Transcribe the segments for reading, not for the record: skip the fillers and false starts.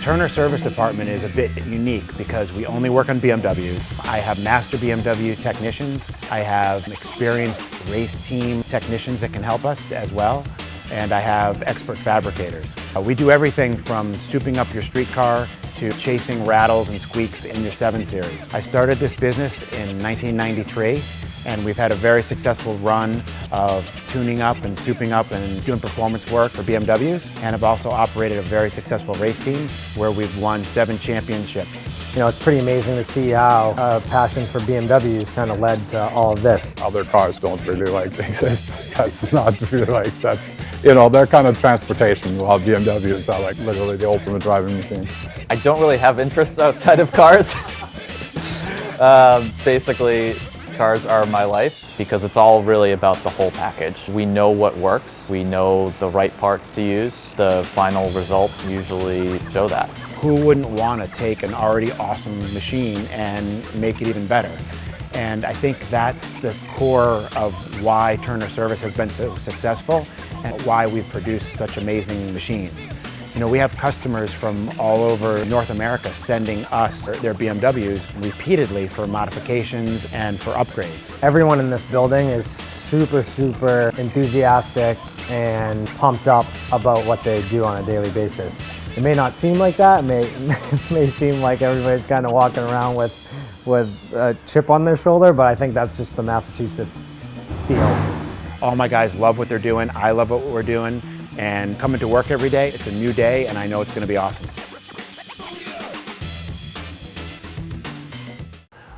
Turner service department is a bit unique because we only work on BMWs. I have master BMW technicians. I have experienced race team technicians that can help us as well. And I have expert fabricators. We do everything from souping up your street car to chasing rattles and squeaks in your 7 Series. I started this business in 1993, and we've had a very successful run of tuning up and souping up and doing performance work for BMWs, and have also operated a very successful race team where we've won 7 championships. You know, it's pretty amazing to see how a passion for BMWs kind of led to all of this. Other cars don't really like exist. That's not really like, that's, you know, they're kind of transportation, while BMWs are like literally the ultimate driving machine. I don't really have interests outside of cars. Basically, cars are my life because it's all really about the whole package. We know what works, we know the right parts to use. The final results usually show that. Who wouldn't want to take an already awesome machine and make it even better? And I think that's the core of why Turner Service has been so successful and why we've produced such amazing machines. You know, we have customers from all over North America sending us their BMWs repeatedly for modifications and for upgrades. Everyone in this building is super enthusiastic and pumped up about what they do on a daily basis. It may not seem like that. It may seem like everybody's kind of walking around with a chip on their shoulder, but I think that's just the Massachusetts feel. All my guys love what they're doing. I love what we're doing. And coming to work every day, it's a new day, and I know it's going to be awesome.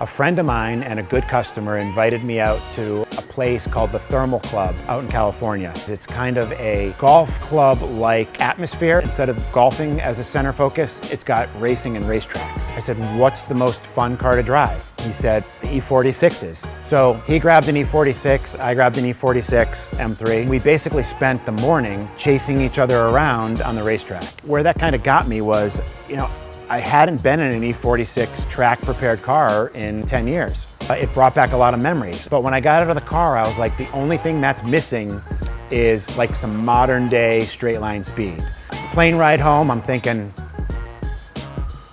A friend of mine and a good customer invited me out to a place called the Thermal Club out in California. It's kind of a golf club-like atmosphere. Instead of golfing as a center focus, it's got racing and racetracks. I said, what's the most fun car to drive? He said, the E46s. So he grabbed an E46, I grabbed an E46 M3. We basically spent the morning chasing each other around on the racetrack. Where that kind of got me was, you know, I hadn't been in an E46 track-prepared car in 10 years. It brought back a lot of memories. But when I got out of the car, I was like, the only thing that's missing is like some modern-day straight-line speed. Plane ride home, I'm thinking,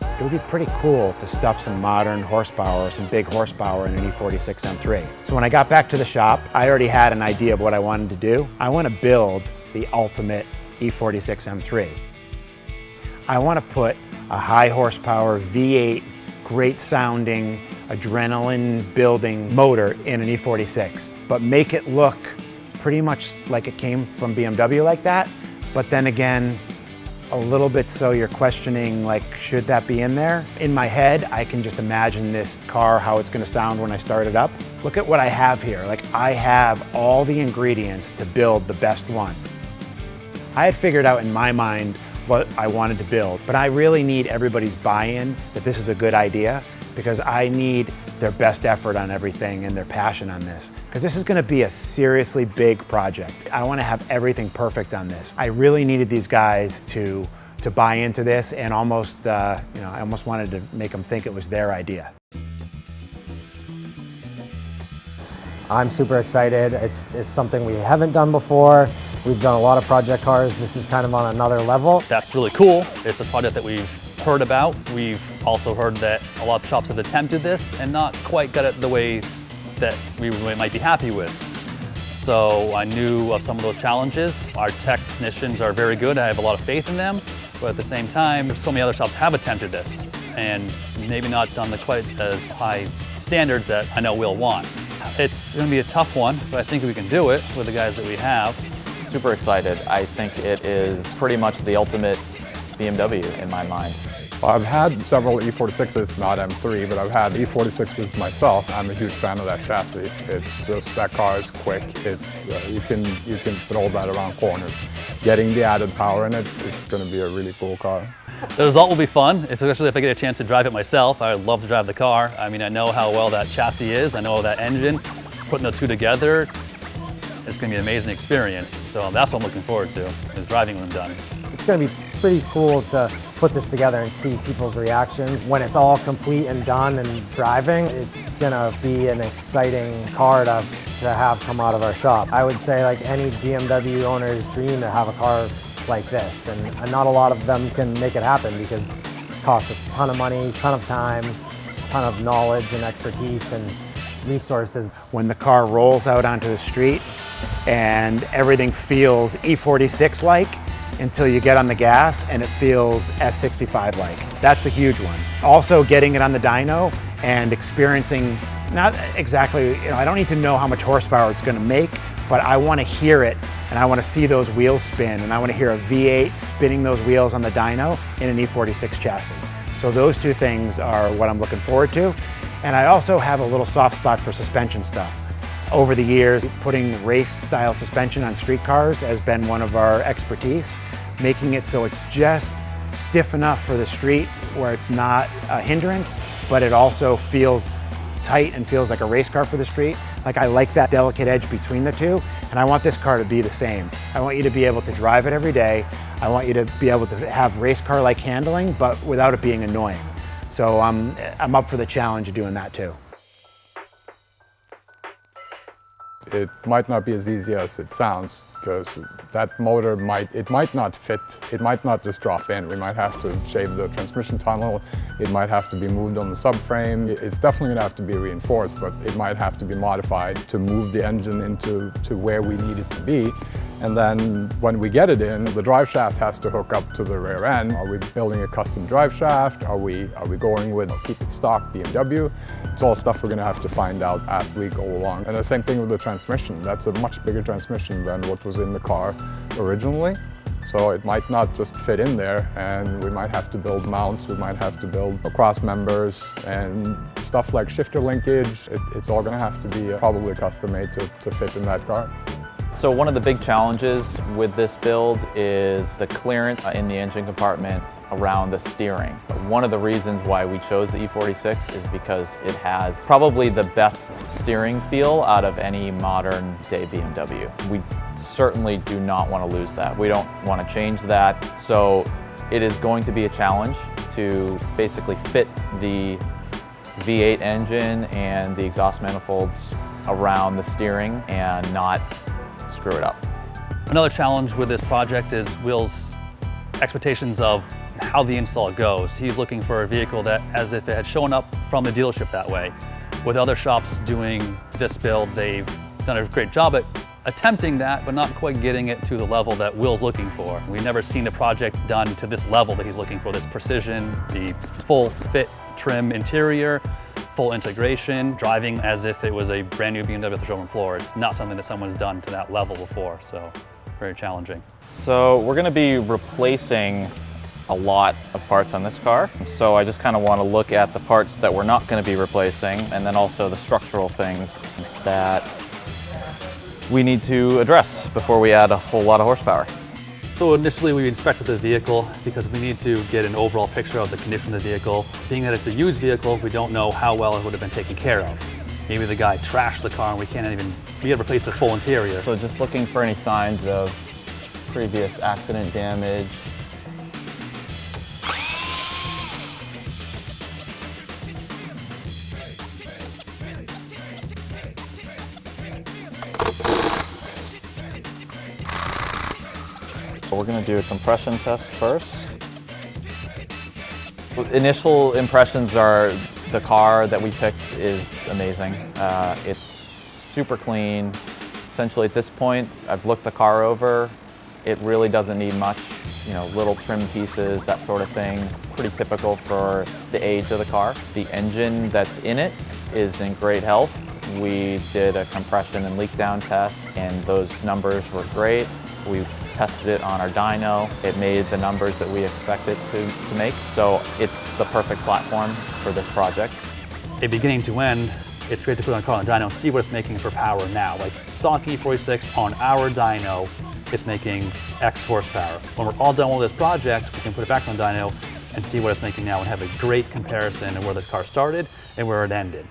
it would be pretty cool to stuff some modern horsepower, some big horsepower in an E46 M3. So when I got back to the shop, I already had an idea of what I wanted to do. I want to build the ultimate E46 M3. I want to put a high horsepower V8, great sounding, adrenaline building motor in an E46, but make it look pretty much like it came from BMW like that. But then again, a little bit so you're questioning, like, should that be in there? In my head, I can just imagine this car, how it's gonna sound when I start it up. Look at what I have here. Like, I have all the ingredients to build the best one. I had figured out in my mind what I wanted to build, but I really need everybody's buy-in that this is a good idea, because I need their best effort on everything and their passion on this, because this is going to be a seriously big project. I want to have everything perfect on this. I really needed these guys to buy into this, and almost, you know, I almost wanted to make them think it was their idea. I'm super excited. It's something we haven't done before. We've done a lot of project cars. This is kind of on another level. That's really cool. It's a project that we've heard about. We've also heard that a lot of shops have attempted this and not quite got it the way that we might be happy with. So I knew of some of those challenges. Our technicians are very good. I have a lot of faith in them. But at the same time, so many other shops have attempted this and maybe not done the quite as high standards that I know Will wants. It's going to be a tough one, but I think we can do it with the guys that we have. Super excited. I think it is pretty much the ultimate BMW in my mind. Well, I've had several E46s, not M3, but I've had E46s myself. I'm a huge fan of that chassis. It's just, that car is quick. It's you can throw that around corners. Getting the added power in it's going to be a really cool car. The result will be fun, especially if I get a chance to drive it myself. I would love to drive the car. I mean, I know how well that chassis is. I know that engine. Putting the two together, it's going to be an amazing experience. So that's what I'm looking forward to, is driving when I'm done. It's going to be pretty cool to put this together and see people's reactions. When it's all complete and done and driving, it's going to be an exciting car to have come out of our shop. I would say, like any BMW owner's dream, to have a car like this, and not a lot of them can make it happen because it costs a ton of money, ton of time, ton of knowledge and expertise and resources. When the car rolls out onto the street and everything feels E46 like until you get on the gas and it feels S65 like. That's a huge one. Also getting it on the dyno and experiencing, not exactly, I don't need to know how much horsepower it's going to make, but I want to hear it and I want to see those wheels spin, and I want to hear a V8 spinning those wheels on the dyno in an E46 chassis. So those two things are what I'm looking forward to. And I also have a little soft spot for suspension stuff. Over the years, putting race-style suspension on street cars has been one of our expertise, making it so it's just stiff enough for the street where it's not a hindrance, but it also feels tight and feels like a race car for the street. Like, I like that delicate edge between the two, and I want this car to be the same. I want you to be able to drive it every day. I want you to be able to have race car-like handling, but without it being annoying. So I'm up for the challenge of doing that too. It might not be as easy as it sounds, because that motor might not fit. It might not just drop in. We might have to shave the transmission tunnel. It might have to be moved on the subframe. It's definitely going to have to be reinforced, but it might have to be modified to move the engine into where we need it to be. And then when we get it in, the drive shaft has to hook up to the rear end. Are we building a custom drive shaft? Are we going with keep it stock BMW? It's all stuff we're going to have to find out as we go along. And the same thing with the transmission. That's a much bigger transmission than what was in the car originally. So it might not just fit in there, and we might have to build mounts, we might have to build cross members, and stuff like shifter linkage. It's all going to have to be probably custom made to fit in that car. So one of the big challenges with this build is the clearance in the engine compartment around the steering. One of the reasons why we chose the E46 is because it has probably the best steering feel out of any modern day BMW. We certainly do not want to lose that. We don't want to change that. So it is going to be a challenge to basically fit the V8 engine and the exhaust manifolds around the steering and not screw it up. Another challenge with this project is Will's expectations of how the install goes. He's looking for a vehicle that, as if it had shown up from the dealership that way. With other shops doing this build, they've done a great job at attempting that, but not quite getting it to the level that Will's looking for. We've never seen a project done to this level that he's looking for, this precision, the full fit trim interior, full integration, driving as if it was a brand new BMW at the showroom floor. It's not something that someone's done to that level before, so very challenging. So we're going to be replacing a lot of parts on this car. So I just kind of want to look at the parts that we're not going to be replacing, and then also the structural things that we need to address before we add a whole lot of horsepower. So initially we inspected the vehicle because we need to get an overall picture of the condition of the vehicle. Being that it's a used vehicle, we don't know how well it would have been taken care of. Maybe the guy trashed the car and we can't even replace the full interior. So just looking for any signs of previous accident damage. We're going to do a compression test first. Initial impressions are the car that we picked is amazing. It's super clean. Essentially at this point, I've looked the car over. It really doesn't need much, little trim pieces, that sort of thing. Pretty typical for the age of the car. The engine that's in it is in great health. We did a compression and leak down test, and those numbers were great. We tested it on our dyno. It made the numbers that we expected to make, so it's the perfect platform for this project. A beginning to end, it's great to put on a car on the dyno and see what it's making for power now. Like stock E46 on our dyno, it's making X horsepower. When we're all done with this project, we can put it back on the dyno and see what it's making now and have a great comparison of where this car started and where it ended.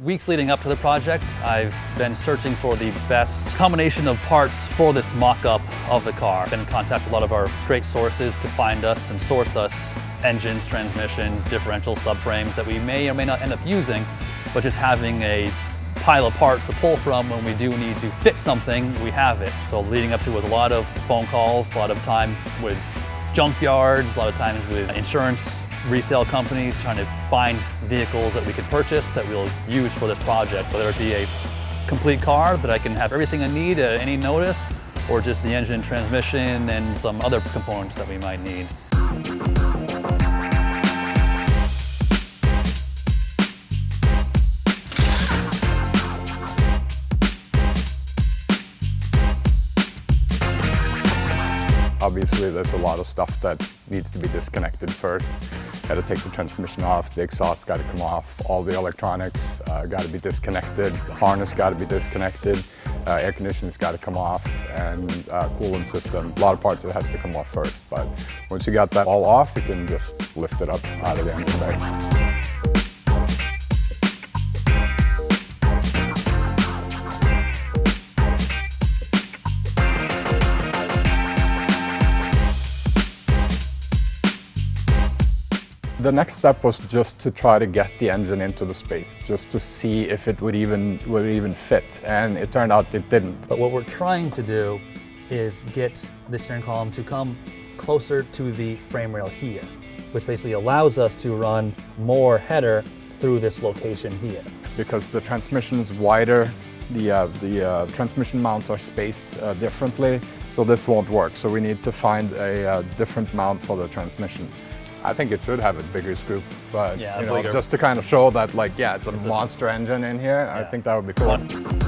Weeks leading up to the project, I've been searching for the best combination of parts for this mock-up of the car. I've been in contact with a lot of our great sources to find us and source us engines, transmissions, differential subframes that we may or may not end up using, but just having a pile of parts to pull from when we do need to fix something, we have it. So leading up to was a lot of phone calls, a lot of time with junkyards, a lot of times with insurance resale companies trying to find vehicles that we could purchase that we'll use for this project, whether it be a complete car that I can have everything I need at any notice, or just the engine, transmission, and some other components that we might need. Obviously, there's a lot of stuff that needs to be disconnected first. Got to take the transmission off, the exhaust got to come off, all the electronics got to be disconnected, the harness got to be disconnected, air conditioning's got to come off, and coolant system. A lot of parts that has to come off first, but once you got that all off, you can just lift it up out of the engine bay. The next step was just to try to get the engine into the space, just to see if it would even fit, and it turned out it didn't. But what we're trying to do is get the steering column to come closer to the frame rail here, which basically allows us to run more header through this location here. Because the transmission is wider, the transmission mounts are spaced differently, so this won't work. So we need to find a different mount for the transmission. I think it should have a bigger scoop, but yeah, you know, just to kind of show that, like, yeah, it's a monster engine in here. Yeah. I think that would be cool.